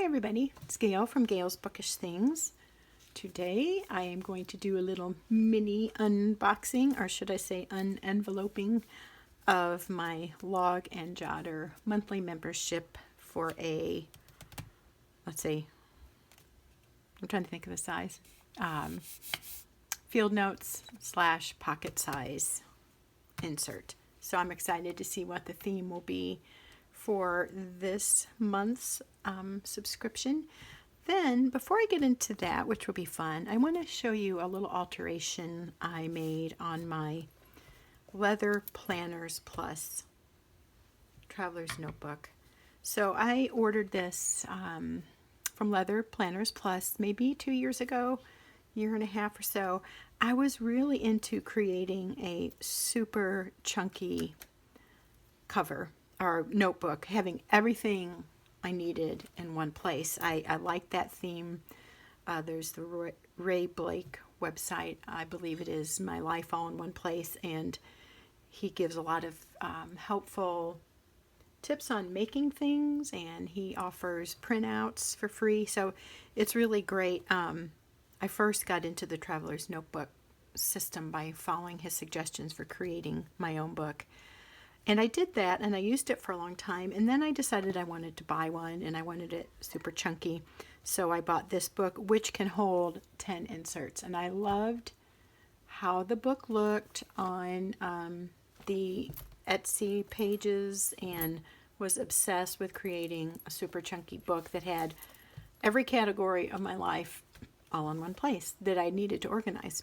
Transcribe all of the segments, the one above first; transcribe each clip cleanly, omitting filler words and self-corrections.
Hi everybody, it's Gail from Gail's Bookish Things. Today I am going to do a little mini unboxing, or should I say unenveloping, of my Log and Jotter monthly membership for a, let's see, I'm trying to think of the size, field notes / pocket size insert. So I'm excited to see what the theme will be for this month's subscription. Then, before I get into that, which will be fun, I want to show you a little alteration I made on my Leather Planners Plus Traveler's Notebook. So I ordered this from Leather Planners Plus maybe 2 years ago, year and a half or so. I was really into creating a super chunky cover or notebook, having everything I needed in one place. I like that theme. There's the Ray Blake website, I believe it is, My Life All in One Place, and he gives a lot of helpful tips on making things, and he offers printouts for free, so it's really great. I first got into the Traveler's Notebook system by following his suggestions for creating my own book. And I did that, and I used it for a long time, and then I decided I wanted to buy one, and I wanted it super chunky. So I bought this book, which can hold 10 inserts. And I loved how the book looked on the Etsy pages, and was obsessed with creating a super chunky book that had every category of my life all in one place that I needed to organize.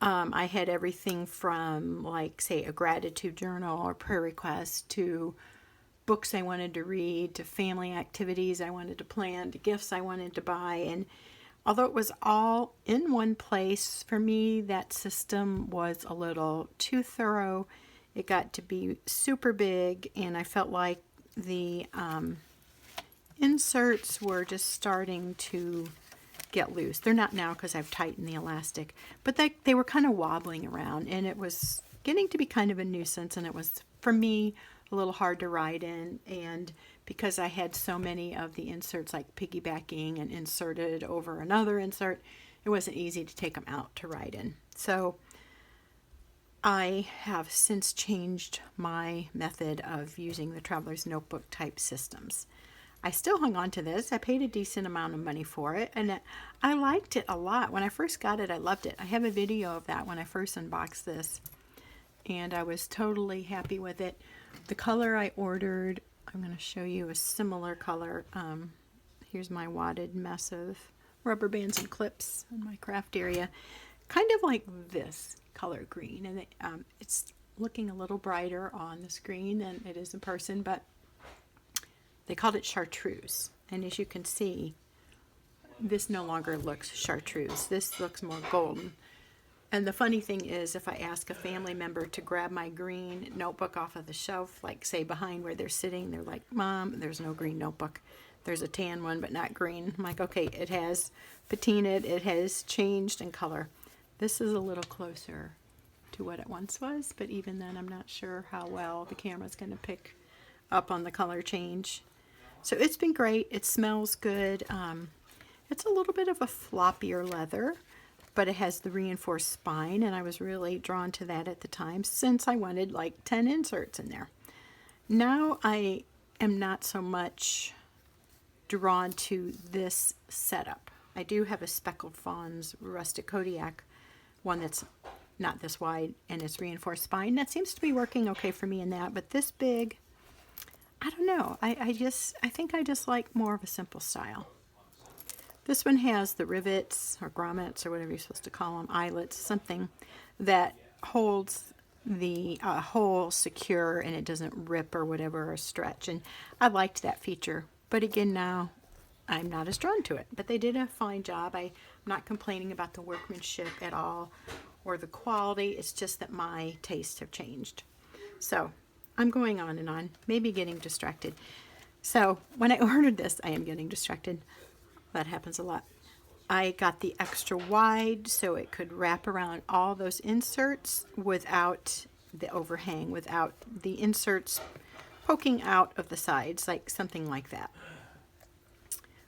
I had everything from, like, say, a gratitude journal or prayer request, to books I wanted to read, to family activities I wanted to plan, to gifts I wanted to buy. And although it was all in one place, for me, that system was a little too thorough. It got to be super big, and I felt like the inserts were just starting to get loose. They're not now because I've tightened the elastic, but they were kind of wobbling around, and it was getting to be kind of a nuisance, and it was, for me, a little hard to write in. And because I had so many of the inserts like piggybacking and inserted over another insert, it wasn't easy to take them out to write in. So I have since changed my method of using the Traveler's Notebook type systems. I still hung on to this. I paid a decent amount of money for it, and I liked it a lot. When I first got it, I loved it. I have a video of that when I first unboxed this, and I was totally happy with it. The color I ordered, I'm going to show you a similar color. Here's my wadded mess of rubber bands and clips in my craft area. Kind of like this color green, and it's looking a little brighter on the screen than it is in person, but they called it chartreuse, and as you can see, this no longer looks chartreuse. This looks more golden. And the funny thing is, if I ask a family member to grab my green notebook off of the shelf, like say behind where they're sitting, they're like, "Mom, there's no green notebook. There's a tan one, but not green." I'm like, okay, it has patinaed, it has changed in color. This is a little closer to what it once was, but even then I'm not sure how well the camera's going to pick up on the color change. So it's been great. It smells good. It's a little bit of a floppier leather, but it has the reinforced spine, and I was really drawn to that at the time, since I wanted like 10 inserts in there. Now I am not so much drawn to this setup. I do have a Speckled Fawn's Rustic Kodiak one that's not this wide, and it's reinforced spine. That seems to be working okay for me in that, but this big, I don't know. I think I just like more of a simple style. This one has the rivets or grommets or whatever you're supposed to call them, eyelets, something that holds the hole secure, and it doesn't rip or whatever or stretch. And I liked that feature. But again, now I'm not as drawn to it. But they did a fine job. I'm not complaining about the workmanship at all or the quality. It's just that my tastes have changed. So I'm going on and on, maybe getting distracted. So when I ordered this, I am getting distracted. That happens a lot. I got the extra wide so it could wrap around all those inserts without the overhang, without the inserts poking out of the sides, like something like that.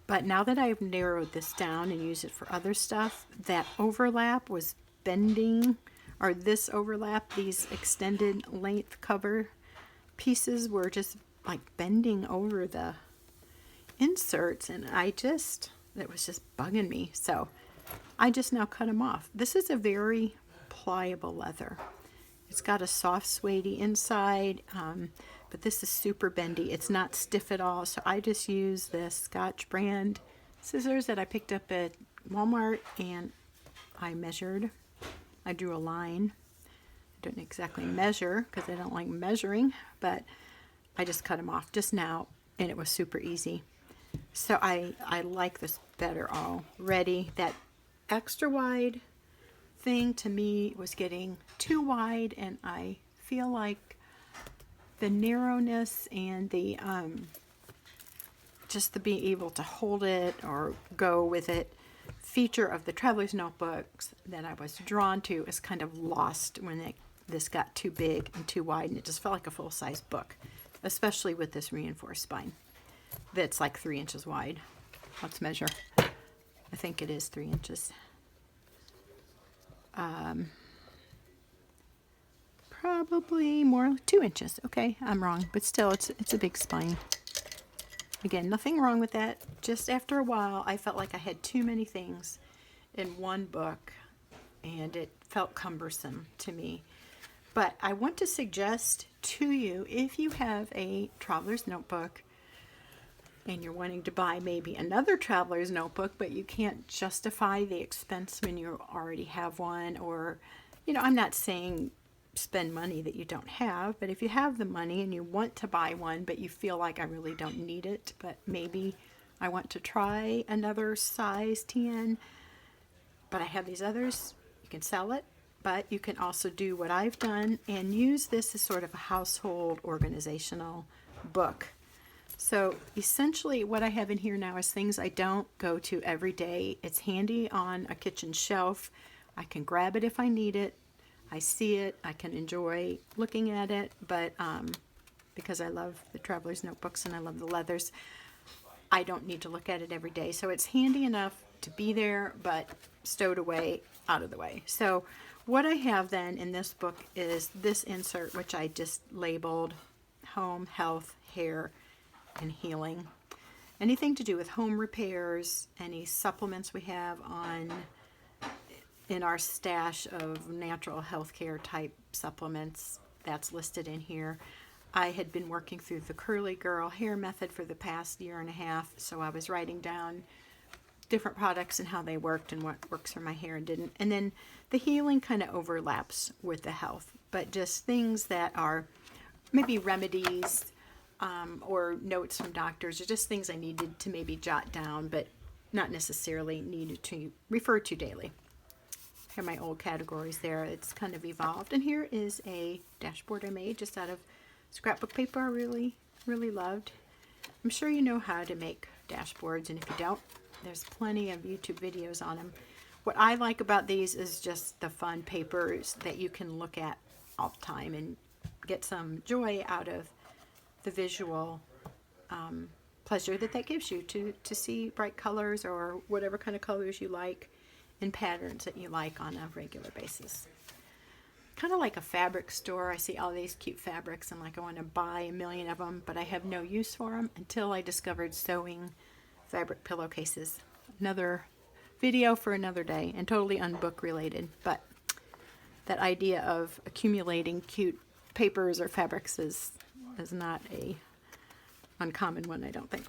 But now that I've narrowed this down and used it for other stuff, that overlap was bending, or this overlap, these extended length cover pieces were just like bending over the inserts, and it was just bugging me. So I just now cut them off. This is a very pliable leather. It's got a soft suede inside, but this is super bendy. It's not stiff at all. So I just use this Scotch brand scissors that I picked up at Walmart, and I measured. I drew a line. I don't exactly measure because I don't like measuring, but I just cut them off just now, and it was super easy. So I like this better already. That extra wide thing to me was getting too wide, and I feel like the narrowness and the just to be able to hold it or go with it feature of the traveler's notebooks that I was drawn to is kind of lost when this got too big and too wide, and it just felt like a full-size book, especially with this reinforced spine that's like 3 inches wide. Let's measure. I think it is 3 inches. Probably more, 2 inches. Okay, I'm wrong, but still, it's a big spine. Again, nothing wrong with that. Just after a while, I felt like I had too many things in one book, and it felt cumbersome to me. But I want to suggest to you, if you have a traveler's notebook and you're wanting to buy maybe another traveler's notebook, but you can't justify the expense when you already have one, or, I'm not saying spend money that you don't have, but if you have the money and you want to buy one, but you feel like I really don't need it, but maybe I want to try another size 10, but I have these others, you can sell it, but you can also do what I've done and use this as sort of a household organizational book. So essentially what I have in here now is things I don't go to every day. It's handy on a kitchen shelf. I can grab it if I need it. I see it. I can enjoy looking at it, but because I love the traveler's notebooks and I love the leathers, I don't need to look at it every day. So it's handy enough to be there, but stowed away, out of the way. So what I have then in this book is this insert, which I just labeled Home, Health, Hair, and Healing. Anything to do with home repairs, any supplements we have in our stash of natural healthcare type supplements, that's listed in here. I had been working through the Curly Girl hair method for the past year and a half, so I was writing down different products and how they worked and what works for my hair and didn't. And then the healing kind of overlaps with the health, but just things that are maybe remedies or notes from doctors, or just things I needed to maybe jot down, but not necessarily needed to refer to daily. Here are my old categories there. It's kind of evolved. And here is a dashboard I made just out of scrapbook paper I really, really loved. I'm sure you know how to make dashboards, and if you don't, there's plenty of YouTube videos on them. What I like about these is just the fun papers that you can look at all the time and get some joy out of the visual pleasure that gives you to see bright colors or whatever kind of colors you like and patterns that you like on a regular basis. Kind of like a fabric store. I see all these cute fabrics and like I want to buy a million of them, but I have no use for them until I discovered sewing fabric pillowcases. Another video for another day and totally unbook related, but that idea of accumulating cute papers or fabrics is not a uncommon one, I don't think.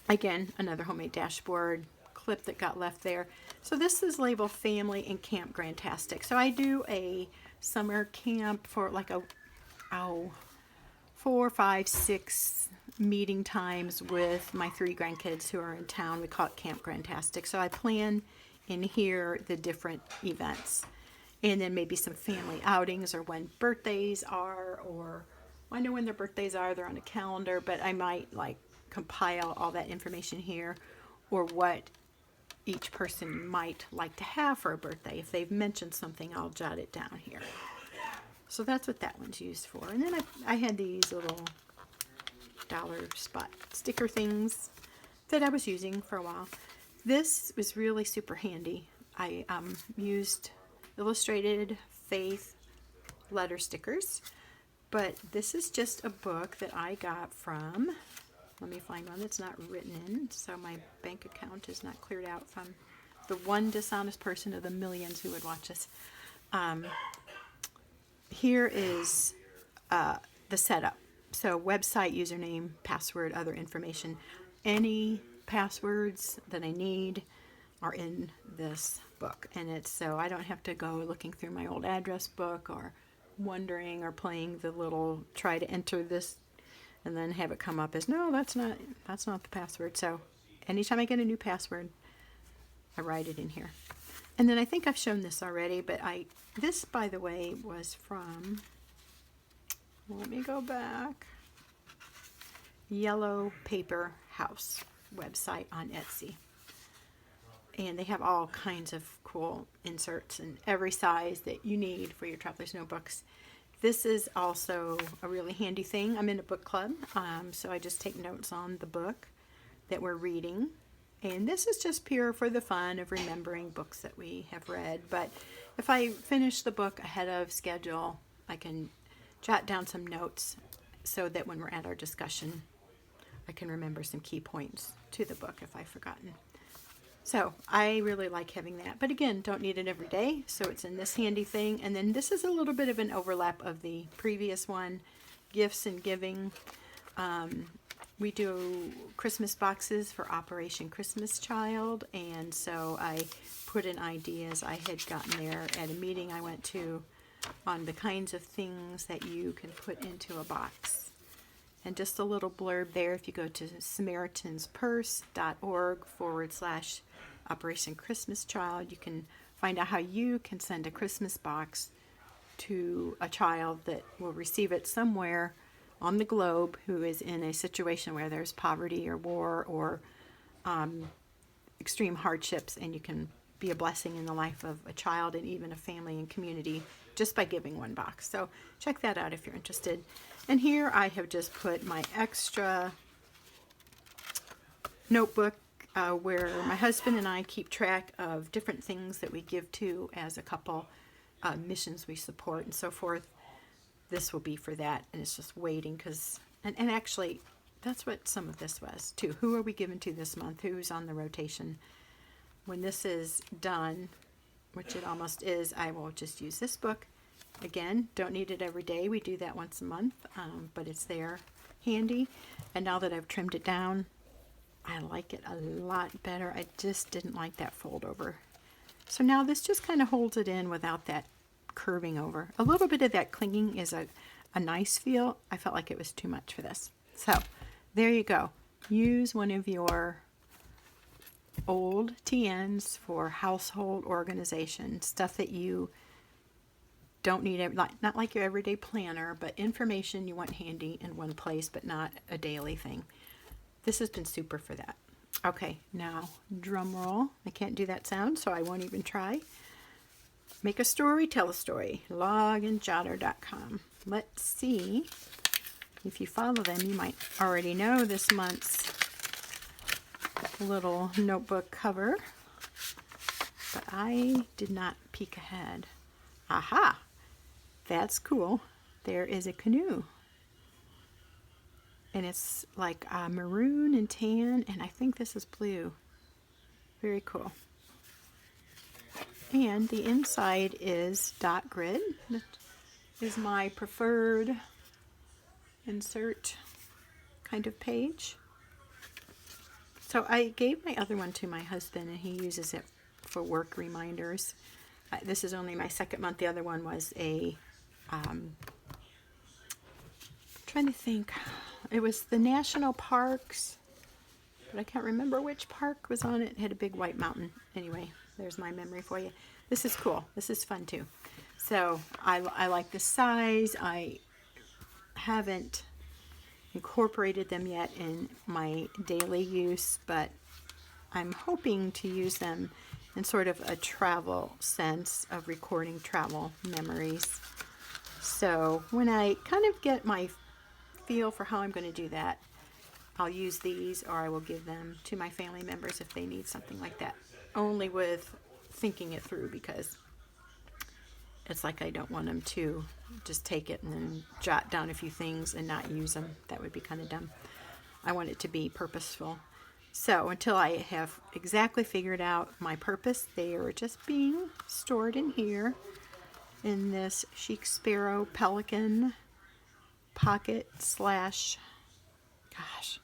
Again, another homemade dashboard clip that got left there. So this is labeled Family and Camp Grantastic. So I do a summer camp for like 4, 5, 6 meeting times with my 3 grandkids who are in town. We call it Camp Grantastic. So I plan in here the different events, and then maybe some family outings or when birthdays are, or I know when their birthdays are, they're on a calendar, but I might like compile all that information here, or what each person might like to have for a birthday. If they've mentioned something, I'll jot it down here. So that's what that one's used for. And then I had these little dollar spot sticker things that I was using for a while. This was really super handy. I used Illustrated Faith letter stickers, but this is just a book that I got from, let me find one that's not written in, so my bank account is not cleared out from the one dishonest person of the millions who would watch this. Here is the setup. So website, username, password, other information. Any passwords that I need are in this book. And it's so I don't have to go looking through my old address book or wondering or playing the little try to enter this and then have it come up as, no, that's not the password. So anytime I get a new password, I write it in here. And then I think I've shown this already, but this, by the way, was from, let me go back, Yellow Paper House website on Etsy. And they have all kinds of cool inserts in every size that you need for your traveler's notebooks. This is also a really handy thing. I'm in a book club, so I just take notes on the book that we're reading. And this is just pure for the fun of remembering books that we have read. But if I finish the book ahead of schedule, I can jot down some notes so that when we're at our discussion, I can remember some key points to the book if I've forgotten. So I really like having that. But again, don't need it every day, so it's in this handy thing. And then this is a little bit of an overlap of the previous one, Gifts and Giving. We do Christmas boxes for Operation Christmas Child, and so I put in ideas I had gotten there at a meeting I went to on the kinds of things that you can put into a box. And just a little blurb there, if you go to SamaritansPurse.org/Operation Christmas Child, you can find out how you can send a Christmas box to a child that will receive it somewhere on the globe who is in a situation where there's poverty or war or extreme hardships, and you can be a blessing in the life of a child and even a family and community just by giving one box. So check that out if you're interested. And here I have just put my extra notebook where my husband and I keep track of different things that we give to as a couple, missions we support and so forth. This will be for that, and it's just waiting because, and actually, that's what some of this was too. Who are we giving to this month? Who's on the rotation? When this is done, which it almost is, I will just use this book. Again, don't need it every day. We do that once a month, but it's there handy. And now that I've trimmed it down, I like it a lot better. I just didn't like that fold over. So now this just kind of holds it in without that curving over. A little bit of that clinging is a nice feel. I felt like it was too much for this. So there you go. Use one of your old TNs for household organization, stuff that you don't need, not like your everyday planner, but information you want handy in one place, but not a daily thing. This has been super for that. Okay, now drum roll. I can't do that sound, so I won't even try. Make a story, tell a story. logandjotter.com. Let's see. If you follow them, you might already know this month's little notebook cover. But I did not peek ahead. Aha! That's cool. There is a canoe. And it's like maroon and tan, and I think this is blue. Very cool. And the inside is dot grid. That is my preferred insert kind of page. So I gave my other one to my husband, and he uses it for work reminders. This is only my second month. The other one was a, trying to think, it was the national parks, but I can't remember which park was on it. It had a big white mountain. Anyway, there's my memory for you. This is cool. This is fun too. So I like the size. I haven't incorporated them yet in my daily use, but I'm hoping to use them in sort of a travel sense of recording travel memories. So when I kind of get my feel for how I'm going to do that, I'll use these, or I will give them to my family members if they need something like that. Only with thinking it through, because it's like I don't want them to just take it and then jot down a few things and not use them. That would be kind of dumb. I want it to be purposeful. So until I have exactly figured out my purpose, they are just being stored in here in this Chic Sparrow Pelican pocket slash, gosh,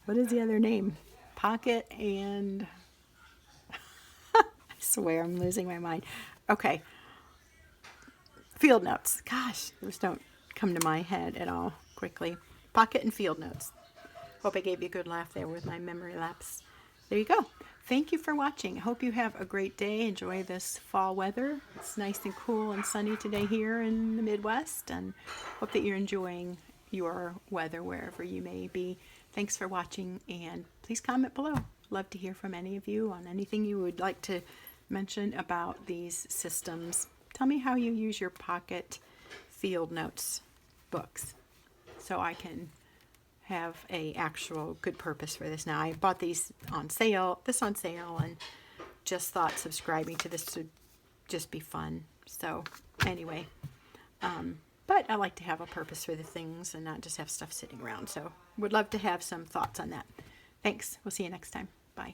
what is the other name? Pocket and, I swear I'm losing my mind. Okay. Field notes. Gosh, those don't come to my head at all quickly. Pocket and field notes. Hope I gave you a good laugh there with my memory lapse. There you go. Thank you for watching. I hope you have a great day. Enjoy this fall weather. It's nice and cool and sunny today here in the Midwest, and hope that you're enjoying your weather wherever you may be. Thanks for watching, and please comment below. Love to hear from any of you on anything you would like to mention about these systems. Tell me how you use your pocket field notes books so I can have a actual good purpose for this. Now, I bought these on sale, and just thought subscribing to this would just be fun. So anyway, but I like to have a purpose for the things and not just have stuff sitting around. So would love to have some thoughts on that. Thanks. We'll see you next time. Bye.